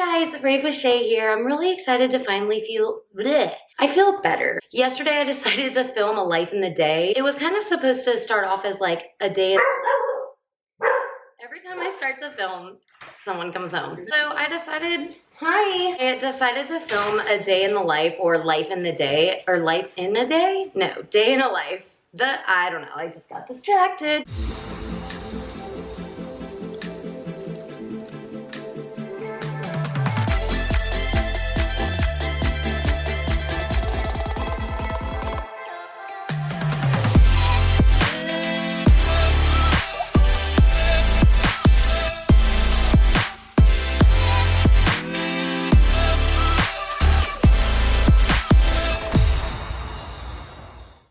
guys, Rave with Shai here. I'm really excited to finally I feel better. Yesterday I decided to film a life in the day. It was kind of supposed to start off as like a day. Every time I start to film, someone comes home. So I decided to film a day in the life, or life in the day, or life in a day? No, day in a life. I don't know, I just got distracted.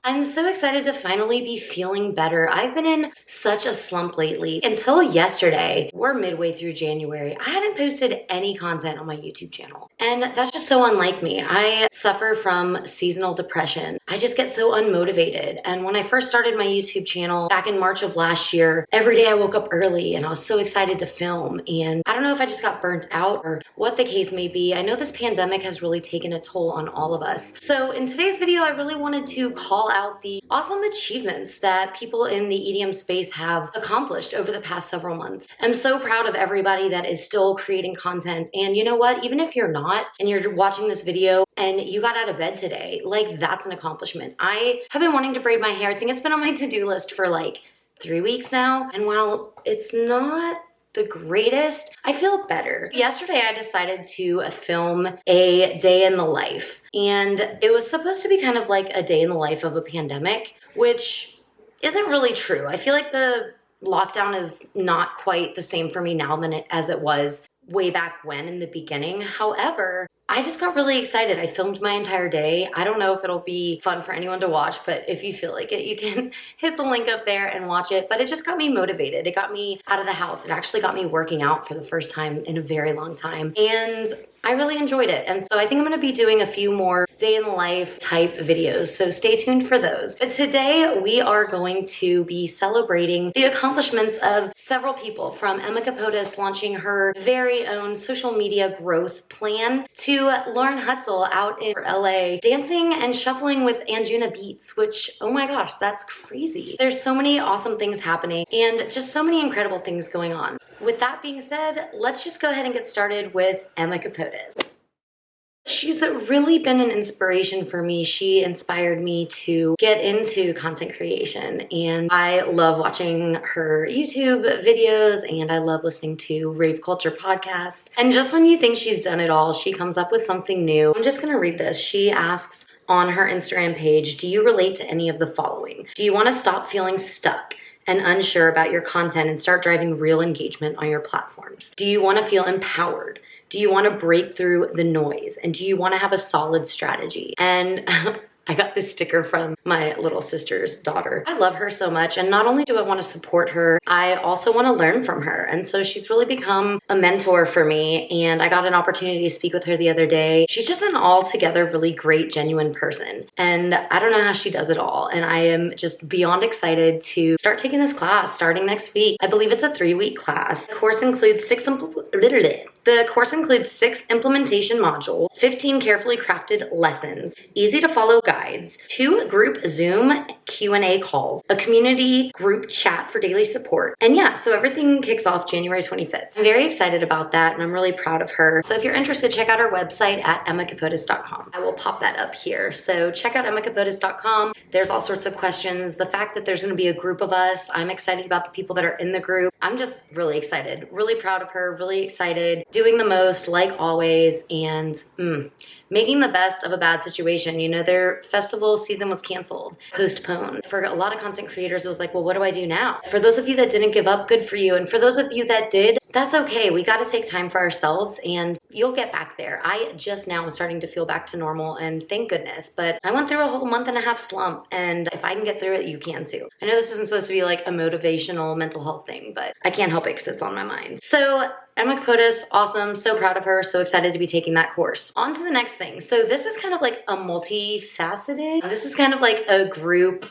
I'm so excited to finally be feeling better. I've been in such a slump lately. Until yesterday, we're midway through January, I hadn't posted any content on my YouTube channel. And that's just so unlike me. I suffer from seasonal depression. I just get so unmotivated. And when I first started my YouTube channel back in March of last year, every day I woke up early and I was so excited to film. And I don't know if I just got burnt out or what the case may be. I know this pandemic has really taken a toll on all of us. So in today's video, I really wanted to call out the awesome achievements that people in the EDM space have accomplished over the past several months. I'm so proud of everybody that is still creating content. And you know what? Even if you're not and you're watching this video and you got out of bed today, like that's an accomplishment. I have been wanting to braid my hair. I think it's been on my to-do list for like 3 weeks now. And while it's not the greatest, I feel better. Yesterday, I decided to film a day in the life, and it was supposed to be kind of like a day in the life of a pandemic, which isn't really true. I feel like the lockdown is not quite the same for me now as it was way back when in the beginning. However, I just got really excited. I filmed my entire day. I don't know if it'll be fun for anyone to watch, but if you feel like it, you can hit the link up there and watch it. But it just got me motivated. It got me out of the house. It actually got me working out for the first time in a very long time. And I really enjoyed it. And so I think I'm gonna be doing a few more day in the life type videos. So stay tuned for those. But today we are going to be celebrating the accomplishments of several people, from Emma KAPOTES launching her very own social media growth plan to Lauren HUTZEL out in LA dancing and shuffling with Anjuna beats, which, oh my gosh, that's crazy. There's so many awesome things happening and just so many incredible things going on. With that being said, let's just go ahead and get started with Emma KAPOTES. She's really been an inspiration for me. She inspired me to get into content creation, and I love watching her YouTube videos, and I love listening to Rave Culture podcast. And just when you think she's done it all, she comes up with something new. I'm just gonna read this. She asks on her Instagram page, do you relate to any of the following? Do you wanna stop feeling stuck and unsure about your content and start driving real engagement on your platforms? Do you want to feel empowered? Do you want to break through the noise? And do you want to have a solid strategy? And I got this sticker from my little sister's daughter. I love her so much. And not only do I want to support her, I also want to learn from her. And so she's really become a mentor for me. And I got an opportunity to speak with her the other day. She's just an altogether really great, genuine person. And I don't know how she does it all. And I am just beyond excited to start taking this class starting next week. I believe it's a 3-week class. The course includes six implementation modules, 15 carefully crafted lessons, easy to follow guides, 2 group Zoom Q&A calls, a community group chat for daily support. And yeah, so everything kicks off January 25th. I'm very excited about that, and I'm really proud of her. So if you're interested, check out our website at emmakapotes.com. I will pop that up here. So check out emmakapotes.com. There's all sorts of questions. The fact that there's gonna be a group of us, I'm excited about the people that are in the group. I'm just really excited, really proud of her, really excited, doing the most like always, and making the best of a bad situation. You know, their festival season was canceled, postponed. For a lot of content creators, it was like, well, what do I do now? For those of you that didn't give up, good for you. And for those of you that did, that's okay. We got to take time for ourselves, and you'll get back there. I just now am starting to feel back to normal, and thank goodness. But I went through a whole 1.5 month slump, and if I can get through it, you can too. I know this isn't supposed to be like a motivational mental health thing, but I can't help it because it's on my mind. So Emma KAPOTES, awesome. So proud of her. So excited to be taking that course. On to the next thing. So this is kind of like a multifaceted, this is kind of like a group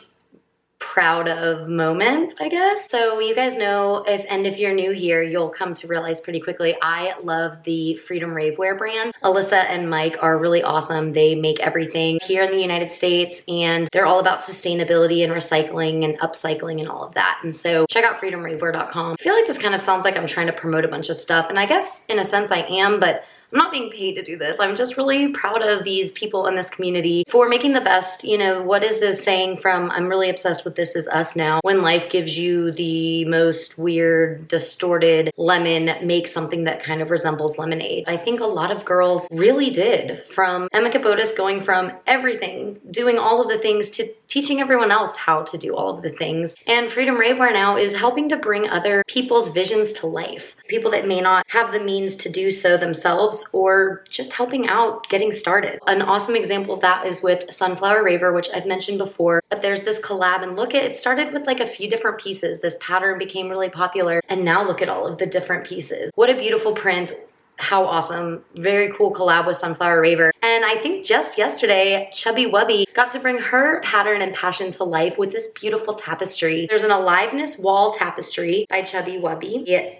proud of moment, I guess. So you guys know, if you're new here, you'll come to realize pretty quickly, I love the Freedom Ravewear brand. Alyssa and Mike are really awesome. They make everything here in the United States, and they're all about sustainability and recycling and upcycling and all of that. And so check out freedomravewear.com. I feel like this kind of sounds like I'm trying to promote a bunch of stuff, and I guess in a sense I am, but I'm not being paid to do this. I'm just really proud of these people in this community for making the best. You know, what is the saying from, I'm really obsessed with This Is Us now, when life gives you the most weird, distorted lemon, make something that kind of resembles lemonade. I think a lot of girls really did, from Emma KAPOTES going from everything, doing all of the things, to teaching everyone else how to do all of the things. And Freedom Ravewear now is helping to bring other people's visions to life. People that may not have the means to do so themselves, or just helping out getting started. An awesome example of that is with Sunflower Raver, which I've mentioned before, but there's this collab, and look at it, started with like a few different pieces. This pattern became really popular, and now look at all of the different pieces. What a beautiful print. How awesome. Very cool collab with Sunflower Raver. And I think just yesterday, Chubby Wubby got to bring her pattern and passion to life with this beautiful tapestry. There's an Aliveness wall tapestry by Chubby Wubby.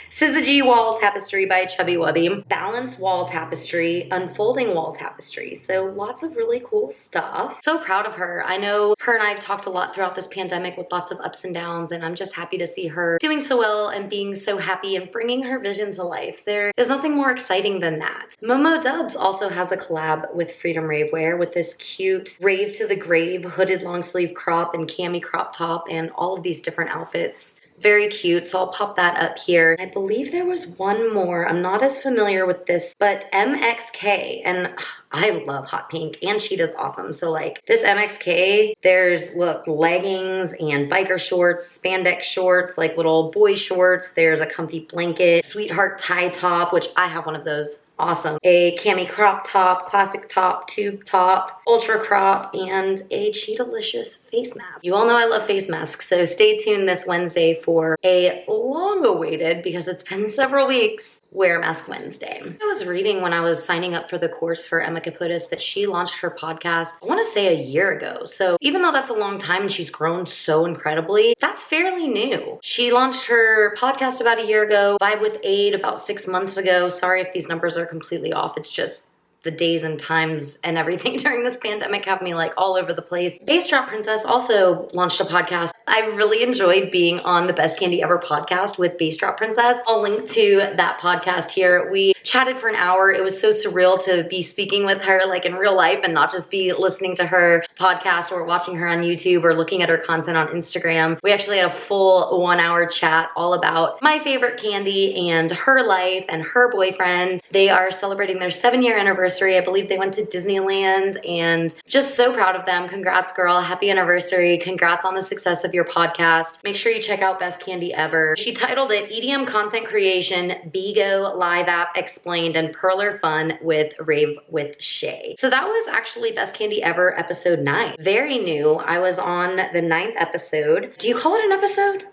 Syzygy wall tapestry by Chubby Wubby, balance wall tapestry, unfolding wall tapestry. So lots of really cool stuff. So proud of her. I know her and I have talked a lot throughout this pandemic with lots of ups and downs, and I'm just happy to see her doing so well and being so happy and bringing her vision to life. There is nothing more exciting than that. Momo Dubs also has a collab with Freedom Ravewear with this cute Rave to the Grave hooded long sleeve crop and cami crop top and all of these different outfits. Very cute, so I'll pop that up here. I believe there was one more. I'm not as familiar with this, but MXK, and I love hot pink, and she does awesome. So like this MXK, there's, look, leggings and biker shorts, spandex shorts, like little boy shorts. There's a comfy blanket, sweetheart tie top, which I have one of those. Awesome. A cami crop top, classic top, tube top, ultra crop, and a Cheetalicious face mask. You all know I love face masks, so stay tuned this Wednesday for a long-awaited, because it's been several weeks, Wear Mask Wednesday. I was reading when I was signing up for the course for Emma KAPOTES that she launched her podcast, I want to say a year ago. So even though that's a long time and she's grown so incredibly, that's fairly new. She launched her podcast about a year ago, Vibe with Aid about 6 months ago. Sorry if these numbers are completely off. It's just the days and times and everything during this pandemic have me like all over the place. Bass Drop Princess also launched a podcast. I really enjoyed being on the Best Candy Ever podcast with Bass Drop Princess. I'll link to that podcast here. We chatted for an hour. It was so surreal to be speaking with her like in real life and not just be listening to her podcast or watching her on YouTube or looking at her content on Instagram. We actually had a full 1 hour chat all about my favorite candy and her life and her boyfriend. They are celebrating their 7-year anniversary. I believe they went to Disneyland, and just so proud of them. Congrats, girl. Happy anniversary. Congrats on the success of your podcast. Make sure you check out Best Candy Ever. She titled it EDM Content Creation, Bigo Live App Explained, and Perler Fun with Rave with Shai. So that was actually Best Candy Ever episode 9. Very new. I was on the 9th episode. Do you call it an episode?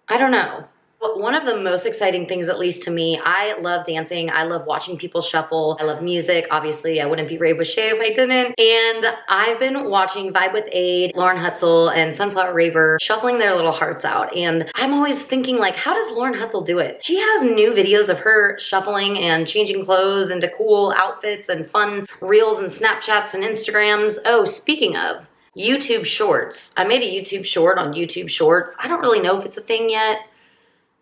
I don't know. But one of the most exciting things, at least to me, I love dancing. I love watching people shuffle. I love music. Obviously, I wouldn't be Rave with Shai if I didn't. And I've been watching Vibe with Aid, Lauren HUTZEL, and Sunflower Raver shuffling their little hearts out. And I'm always thinking, like, how does Lauren HUTZEL do it? She has new videos of her shuffling and changing clothes into cool outfits and fun reels and Snapchats and Instagrams. Oh, speaking of YouTube Shorts. I made a YouTube short on YouTube Shorts. I don't really know if it's a thing yet.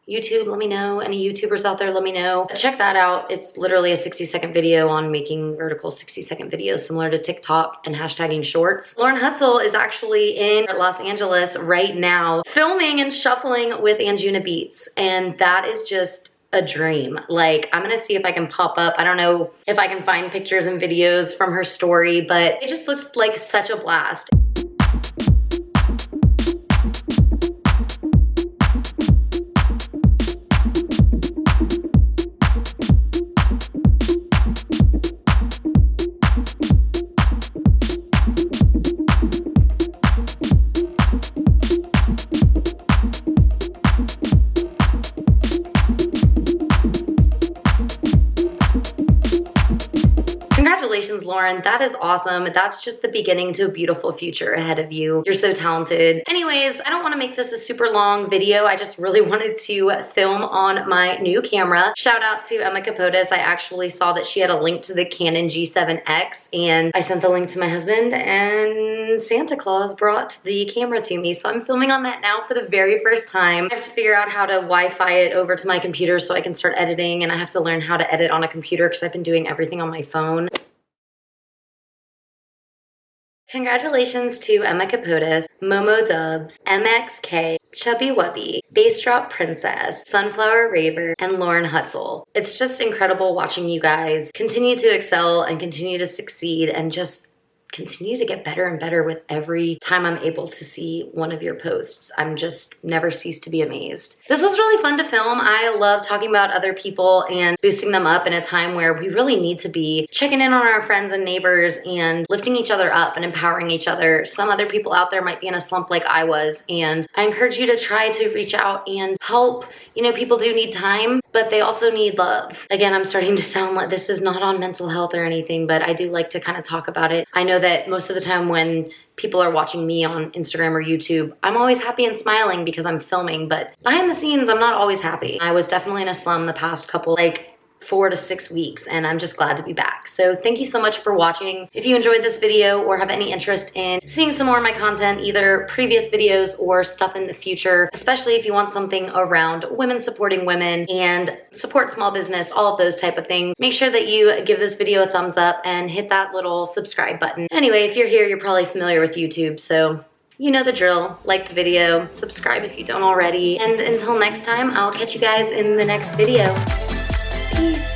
YouTube, let me know. Any YouTubers out there, let me know. Check that out. It's literally a 60-second video on making vertical 60-second videos similar to TikTok and hashtagging shorts. Lauren HUTZEL is actually in Los Angeles right now filming and shuffling with Anjuna Beats, and that is just a dream. Like, I'm gonna see if I can pop up. I don't know if I can find pictures and videos from her story, but it just looks like such a blast. congratulations, Lauren. That is awesome. That's just the beginning to a beautiful future ahead of you. You're so talented. Anyways, I don't want to make this a super long video. I just really wanted to film on my new camera. Shout out to Emma KAPOTES. I actually saw that she had a link to the Canon G7X, and I sent the link to my husband, and Santa Claus brought the camera to me. So I'm filming on that now for the very first time. I have to figure out how to Wi-Fi it over to my computer so I can start editing, and I have to learn how to edit on a computer because I've been doing everything on my phone. Congratulations to Emma KAPOTES, Momo Dubs, MXK, Chubby Wubby, Bass Drop Princess, Sunflower Raver, and Lauren HUTZEL. It's just incredible watching you guys continue to excel and continue to succeed and just continue to get better and better with every time I'm able to see one of your posts. I'm just never cease to be amazed. This was really fun to film. I love talking about other people and boosting them up in a time where we really need to be checking in on our friends and neighbors and lifting each other up and empowering each other. Some other people out there might be in a slump like I was, and I encourage you to try to reach out and help. You know, people do need time, but they also need love. Again, I'm starting to sound like this is not on mental health or anything, but I do like to kind of talk about it. I know that most of the time when people are watching me on Instagram or YouTube, I'm always happy and smiling because I'm filming, but behind the scenes, I'm not always happy. I was definitely in a slum the past couple, 4 to 6 weeks, and I'm just glad to be back. So thank you so much for watching. If you enjoyed this video or have any interest in seeing some more of my content, either previous videos or stuff in the future, especially if you want something around women supporting women and support small business, all of those type of things, make sure that you give this video a thumbs up and hit that little subscribe button. Anyway, if you're here, you're probably familiar with YouTube, so you know the drill. Like the video, subscribe if you don't already, and until next time, I'll catch you guys in the next video. Peace.